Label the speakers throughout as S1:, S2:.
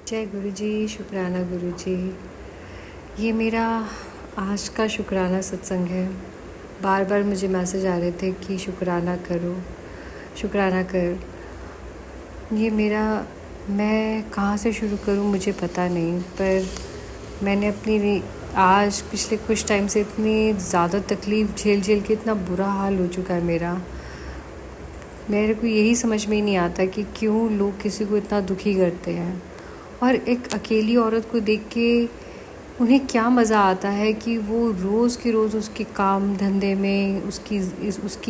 S1: जय गुरु जी। शुक्राना गुरु जी। ये मेरा आज का शुक्राना सत्संग है। बार बार मुझे मैसेज आ रहे थे कि शुक्राना करो, शुक्राना कर। ये मेरा, मैं कहाँ से शुरू करूँ मुझे पता नहीं, पर मैंने अपनी आज पिछले कुछ टाइम से इतनी ज़्यादा तकलीफ़ झेल के इतना बुरा हाल हो चुका है मेरे को यही समझ में ही नहीं आता कि क्यों लोग किसी को इतना दुखी करते हैं। और एक अकेली औरत को देख के उन्हें क्या मज़ा आता है कि वो रोज़ की रोज़ उसके काम धंधे में उसकी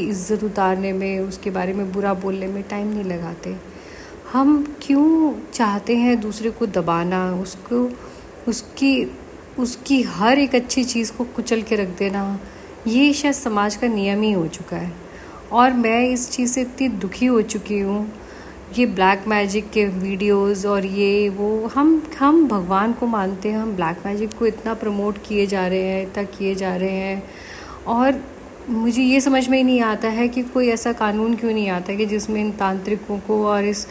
S1: इज़्ज़त उतारने में, उसके बारे में बुरा बोलने में टाइम नहीं लगाते। हम क्यों चाहते हैं दूसरे को दबाना, उसकी हर एक अच्छी चीज़ को कुचल के रख देना। ये शायद समाज का नियम ही हो चुका है और मैं इस चीज़ से इतनी दुखी हो चुकी हूँ। ये ब्लैक मैजिक के वीडियोस और ये वो, हम भगवान को मानते हैं, हम ब्लैक मैजिक को इतना प्रमोट किए जा रहे हैं, इतना किए जा रहे हैं। और मुझे ये समझ में ही नहीं आता है कि कोई ऐसा कानून क्यों नहीं आता कि जिसमें इन तांत्रिकों को और इस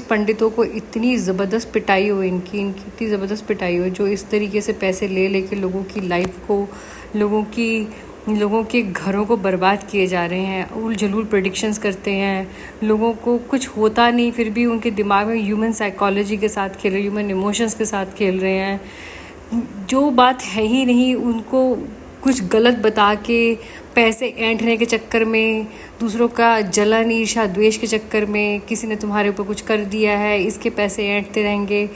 S1: पंडितों को इतनी ज़बरदस्त पिटाई हो, इनकी इतनी ज़बरदस्त पिटाई हो, जो इस तरीके से पैसे ले के लोगों की लाइफ को, लोगों के घरों को बर्बाद किए जा रहे हैं। उल जलूल प्रेडिक्शंस करते हैं, लोगों को कुछ होता नहीं फिर भी उनके दिमाग में ह्यूमन साइकोलॉजी के साथ खेल रहे हैं, ह्यूमन इमोशंस के साथ खेल रहे हैं। जो बात है ही नहीं उनको कुछ गलत बता के, पैसे ऐंठने के चक्कर में, दूसरों का जलन ईर्ष्या द्वेष के चक्कर में, किसी ने तुम्हारे ऊपर कुछ कर दिया है इसके पैसे ऐंठते रहेंगे।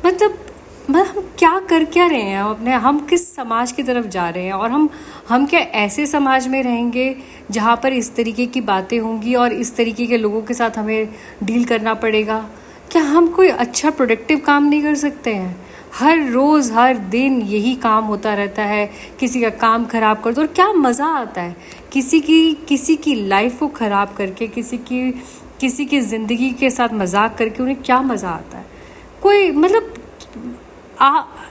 S1: मतलब हम क्या रहे हैं हम किस समाज की तरफ जा रहे हैं? और हम क्या ऐसे समाज में रहेंगे जहाँ पर इस तरीके की बातें होंगी और इस तरीके के लोगों के साथ हमें डील करना पड़ेगा? क्या हम कोई अच्छा प्रोडक्टिव काम नहीं कर सकते हैं? हर रोज़ हर दिन यही काम होता रहता है, किसी का काम ख़राब कर दो। और क्या मज़ा आता है किसी की लाइफ को ख़राब करके, किसी की ज़िंदगी के साथ मजाक करके उन्हें क्या मज़ा आता है? कोई मतलब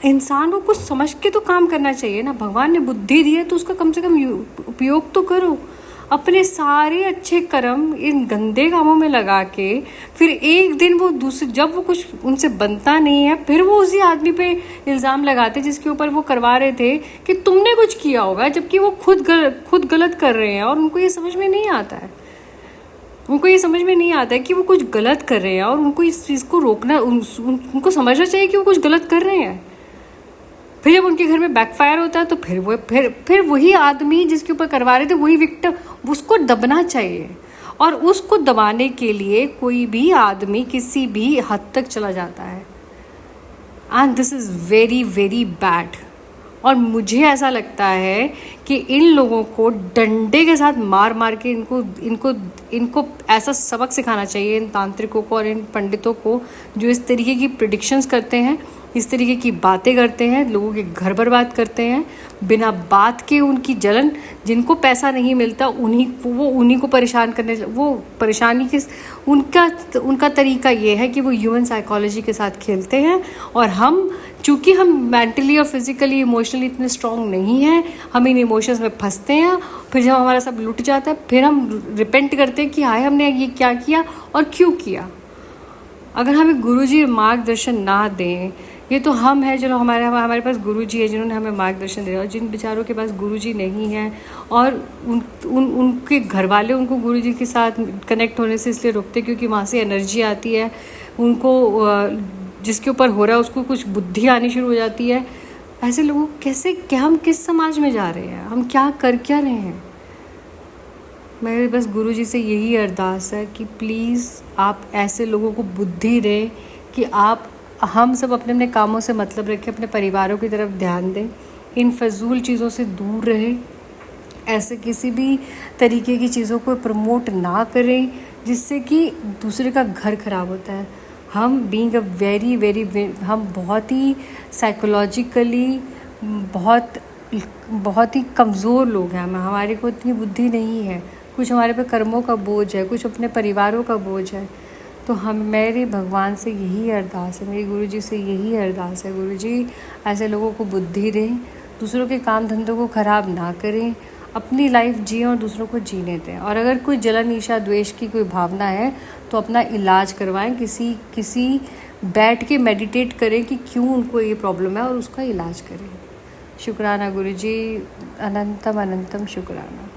S1: इंसान को कुछ समझ के तो काम करना चाहिए ना। भगवान ने बुद्धि दी है तो उसका कम से कम उपयोग तो करो। अपने सारे अच्छे कर्म इन गंदे कामों में लगा के फिर एक दिन जब वो कुछ उनसे बनता नहीं है, फिर वो उसी आदमी पे इल्ज़ाम लगाते जिसके ऊपर वो करवा रहे थे कि तुमने कुछ किया होगा, जबकि वो खुद गलत कर रहे हैं। और उनको ये समझ में नहीं आता है कि वो कुछ गलत कर रहे हैं और उनको इस चीज़ को रोकना, उनको समझना चाहिए कि वो कुछ गलत कर रहे हैं। फिर जब उनके घर में बैकफायर होता है तो फिर वही आदमी जिसके ऊपर करवा रहे थे, वही विक्टिम, उसको दबना चाहिए। और उसको दबाने के लिए कोई भी आदमी किसी भी हद तक चला जाता है। And this is very very bad. और मुझे ऐसा लगता है कि इन लोगों को डंडे के साथ मार के इनको ऐसा सबक सिखाना चाहिए, इन तांत्रिकों को और इन पंडितों को जो इस तरीके की प्रेडिक्शंस करते हैं, इस तरीके की बातें करते हैं, लोगों के घर बर्बाद करते हैं बिना बात के। उनकी जलन, जिनको पैसा नहीं मिलता उन्हीं को परेशान करने, वो परेशानी के उनका तरीका ये है कि वो ह्यूमन साइकोलॉजी के साथ खेलते हैं। और चूँकि हम मेंटली और फिजिकली इमोशनली इतने स्ट्रॉन्ग नहीं हैं, हम इन इमोशंस में फंसते हैं। फिर जब हमारा सब लुट जाता है फिर हम रिपेंट करते हैं कि हाय हमने ये क्या किया और क्यों किया। अगर हमें गुरुजी मार्गदर्शन ना दें, ये तो हम हैं जो हमारे पास गुरुजी है जिन्होंने हमें मार्गदर्शन दिया। और जिन बेचारों के पास गुरुजी नहीं है और उनके घर वाले उनको गुरुजी के साथ कनेक्ट होने से इसलिए रोकते क्योंकि वहाँ से एनर्जी आती है, उनको जिसके ऊपर हो रहा है उसको कुछ बुद्धि आनी शुरू हो जाती है। ऐसे लोगों हम किस समाज में जा रहे हैं? हम क्या रहे हैं? मेरे बस गुरुजी से यही अरदास है कि प्लीज़ आप ऐसे लोगों को बुद्धि दें कि हम सब अपने अपने कामों से मतलब रखें, अपने परिवारों की तरफ ध्यान दें, इन फजूल चीज़ों से दूर रहें, ऐसे किसी भी तरीके की चीज़ों को प्रमोट ना करें जिससे कि दूसरे का घर ख़राब होता है। हम बीइंग अ हम बहुत ही साइकोलॉजिकली बहुत ही कमज़ोर लोग हैं। हमारे को इतनी बुद्धि नहीं है, कुछ हमारे पे कर्मों का बोझ है, कुछ अपने परिवारों का बोझ है। तो मेरे भगवान से यही अरदास है, मेरी गुरुजी से यही अरदास है, गुरुजी ऐसे लोगों को बुद्धि दें, दूसरों के काम धंधों को ख़राब ना करें, अपनी लाइफ जिए और दूसरों को जीने दें। और अगर कोई जलन, ईर्ष्या, द्वेष की कोई भावना है तो अपना इलाज करवाएं, किसी बैठ के मेडिटेट करें कि क्यों उनको ये प्रॉब्लम है और उसका इलाज करें। शुक्राना गुरुजी, अनंतम अनंतम शुक्राना।